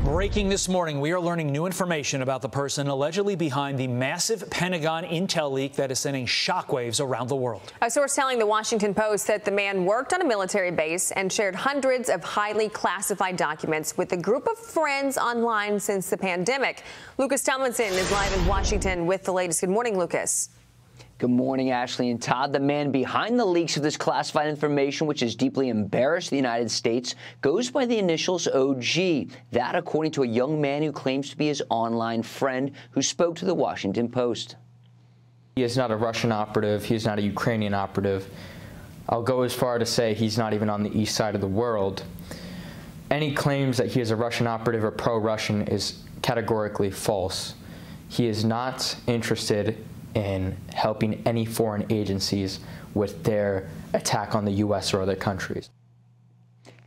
Breaking this morning, we are learning new information about the person allegedly behind the massive Pentagon intel leak that is sending shockwaves around the world. A source telling the Washington Post that the man worked on a military base and shared hundreds of highly classified documents with a group of friends online since the pandemic. Lucas Tomlinson is live in Washington with the latest. Good morning, Lucas. Good morning, Ashley and Todd. The man behind the leaks of this classified information, which has deeply embarrassed the United States, goes by the initials OG. That, according to a young man who claims to be his online friend who spoke to the Washington Post. He is not a Russian operative. He is not a Ukrainian operative. I'll go as far to say he's not even on the east side of the world. Any claims that he is a Russian operative or pro-Russian is categorically false. He is not interested in helping any foreign agencies with their attack on the U.S. or other countries.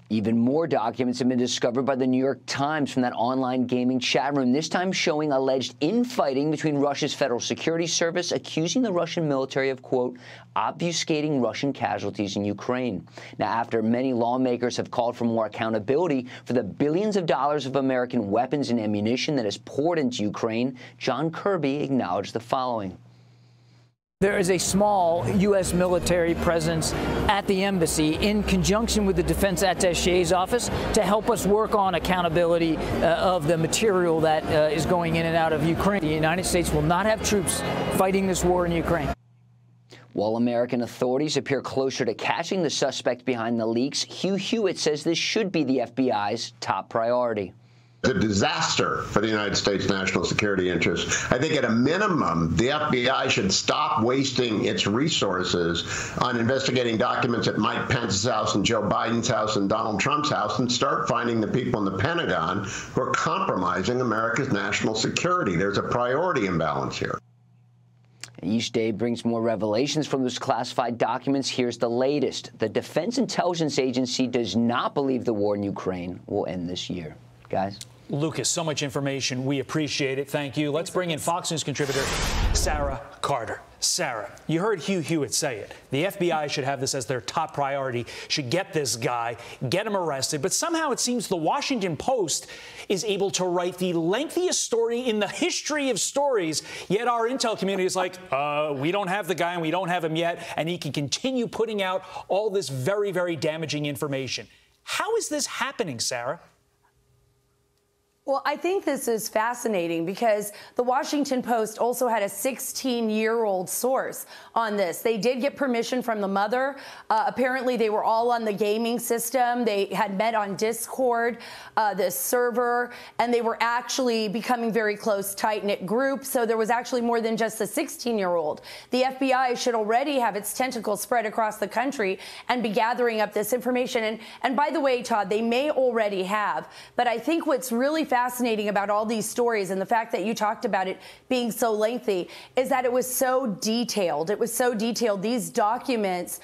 Even more documents have been discovered by the New York Times from that online gaming chat room, this time showing alleged infighting between Russia's Federal Security Service, accusing the Russian military of, quote, obfuscating Russian casualties in Ukraine. Now, after many lawmakers have called for more accountability for the billions of dollars of American weapons and ammunition that is poured into Ukraine, John Kirby acknowledged the following. There is a small U.S. military presence at the embassy in conjunction with the defense attaché's office to help us work on accountability of the material that is going in and out of Ukraine. The United States will not have troops fighting this war in Ukraine. While American authorities appear closer to catching the suspect behind the leaks, Hugh Hewitt says this should be the FBI's top priority. It's a disaster for the United States national security interests. I think at a minimum, the FBI should stop wasting its resources on investigating documents at Mike Pence's house and Joe Biden's house and Donald Trump's house and start finding the people in the Pentagon who are compromising America's national security. There's a priority imbalance here. Each day brings more revelations from those classified documents. Here's the latest. The Defense Intelligence Agency does not believe the war in Ukraine will end this year. Guys? Lucas, so much information. We appreciate it. Thank you. Let's bring in Fox News contributor Sara Carter. Sara, you heard Hugh Hewitt say it. The FBI should have this as their top priority, should get this guy, get him arrested. But somehow it seems the Washington Post is able to write the lengthiest story in the history of stories, yet our intel community is like, we don't have the guy and we don't have him yet, and he can continue putting out all this very, very damaging information. How is this happening, Sara? Well, I think this is fascinating because the Washington Post also had a 16-year-old source on this. They did get permission from the mother. Apparently, they were all on the gaming system. They had met on Discord, the server, and they were actually becoming very close, tight-knit group. So there was actually more than just the 16-year-old. The FBI should already have its tentacles spread across the country and be gathering up this information. And by the way, Todd, they may already have. But I think what's really fascinating about all these stories and the fact that you talked about it being so lengthy is that it was so detailed. It was so detailed. These documents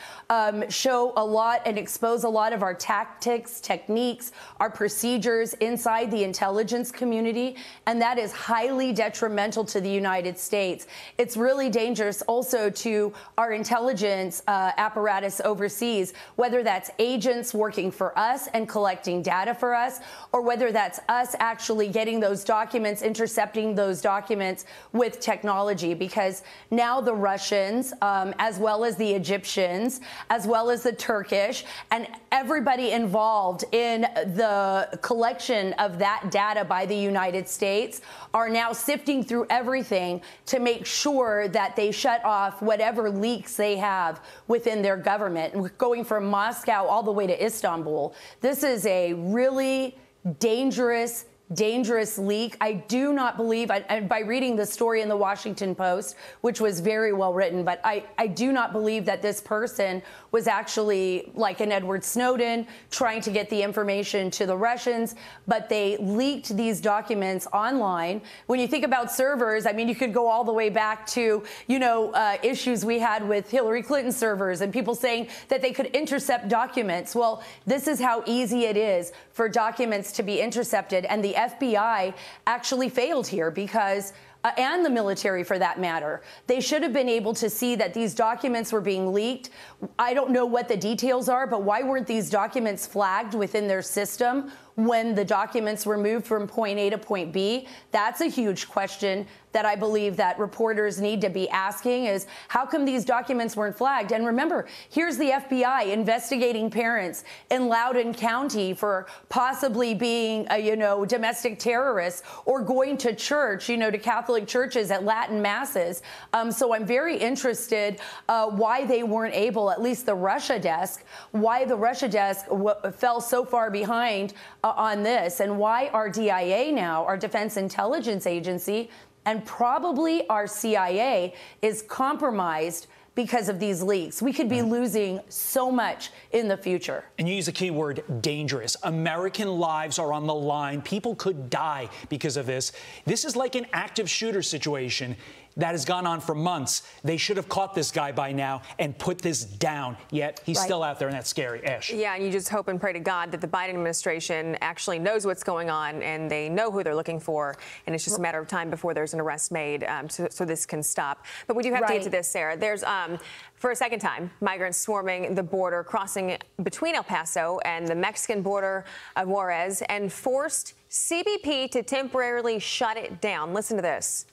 show a lot and expose a lot of our tactics, techniques, our procedures inside the intelligence community, and that is highly detrimental to the United States. It's really dangerous also to our intelligence apparatus overseas, whether that's agents working for us and collecting data for us, or whether that's us actually getting those documents, intercepting those documents with technology, because now the Russians, as well as the Egyptians, as well as the Turkish, and everybody involved in the collection of that data by the United States are now sifting through everything to make sure that they shut off whatever leaks they have within their government, going from Moscow all the way to Istanbul. This is a really dangerous leak. I do not believe, by reading the story in the Washington Post, which was very well written, but I do not believe that this person was actually like an Edward Snowden trying to get the information to the Russians, but they leaked these documents online. When you think about servers, I mean, you could go all the way back to, issues we had with Hillary Clinton servers and people saying that they could intercept documents. Well, this is how easy it is for documents to be intercepted, and the FBI actually failed here because and the military for that matter. They should have been able to see that these documents were being leaked. I don't know what the details are, but why weren't these documents flagged within their system? when the documents were moved from point A to point B? That's a huge question that I believe that reporters need to be asking, is how come these documents weren't flagged? And remember, here's the FBI investigating parents in Loudoun County for possibly being, domestic terrorists or going to church, to Catholic churches at Latin masses. So I'm very interested why they weren't able, at least the Russia desk, why the Russia desk fell so far behind on this, and why our DIA now, our Defense Intelligence Agency, and probably our CIA is compromised because of these leaks. We could be losing so much in the future. And you use the key word dangerous. American lives are on the line. People could die because of this. This is like an active shooter situation that has gone on for months. They should have caught this guy by now and put this down, yet he's still out there, and that's scary. Ash. Yeah, and you just hope and pray to God that the Biden administration actually knows what's going on and they know who they're looking for, and it's just a matter of time before there's an arrest made so this can stop. But we do have to get to this, Sarah. There's, for a second time, migrants swarming the border, crossing between El Paso and the Mexican border of Juarez, and forced CBP to temporarily shut it down. Listen to this.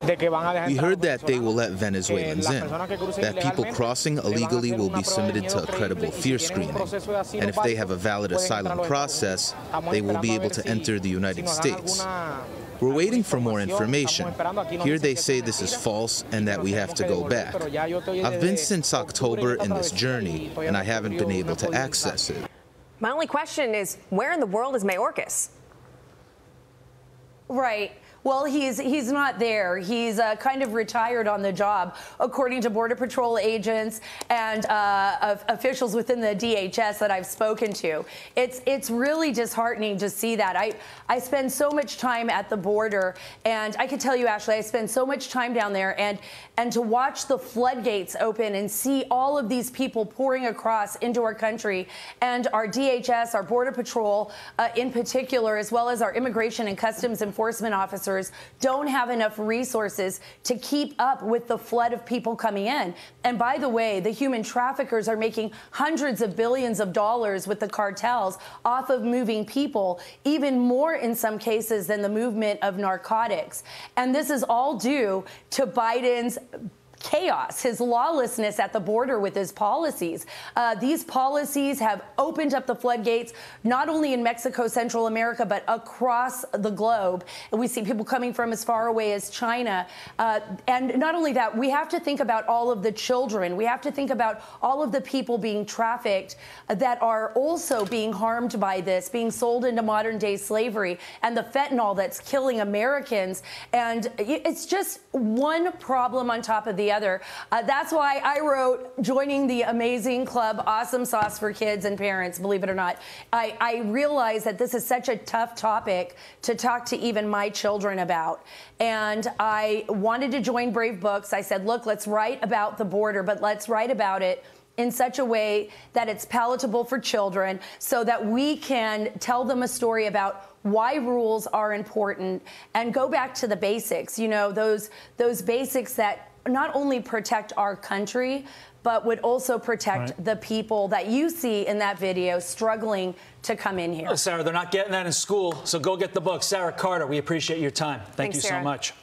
We heard that they will let Venezuelans in, that people crossing illegally will be submitted to a credible fear screening, and if they have a valid asylum process, they will be able to enter the United States. We're waiting for more information. Here they say this is false and that we have to go back. I've been since October in this journey, and I haven't been able to access it. My only question is, where in the world is Mayorkas? Right. Well, he's not there. He's kind of retired on the job, according to Border Patrol agents and officials within the DHS that I've spoken to. It's really disheartening to see that. I spend so much time at the border, and I can tell you, Ashley, I spend so much time down there, and to watch the floodgates open and see all of these people pouring across into our country, and our DHS, our Border Patrol in particular, as well as our Immigration and Customs Enforcement officers, don't have enough resources to keep up with the flood of people coming in. And by the way, the human traffickers are making hundreds of billions of dollars with the cartels off of moving people, even more in some cases than the movement of narcotics. And this is all due to Biden's chaos, his lawlessness at the border with his policies. These policies have opened up the floodgates, not only in Mexico, Central America, but across the globe. And we see people coming from as far away as China. And not only that, we have to think about all of the children. We have to think about all of the people being trafficked that are also being harmed by this, being sold into modern day slavery, and the fentanyl that's killing Americans. And it's just one problem on top of the other. That's why I wrote joining the amazing club, Awesome Sauce for Kids and Parents, believe it or not. I realize that this is such a tough topic to talk to even my children about. And I wanted to join Brave Books. I said, look, let's write about the border, but let's write about it in such a way that it's palatable for children so that we can tell them a story about why rules are important and go back to the basics, those basics that not only protect our country, but would also protect the people that you see in that video struggling to come in here. Sarah, they're not getting that in school, so go get the book. Sara Carter, we appreciate your time. Thank you so much.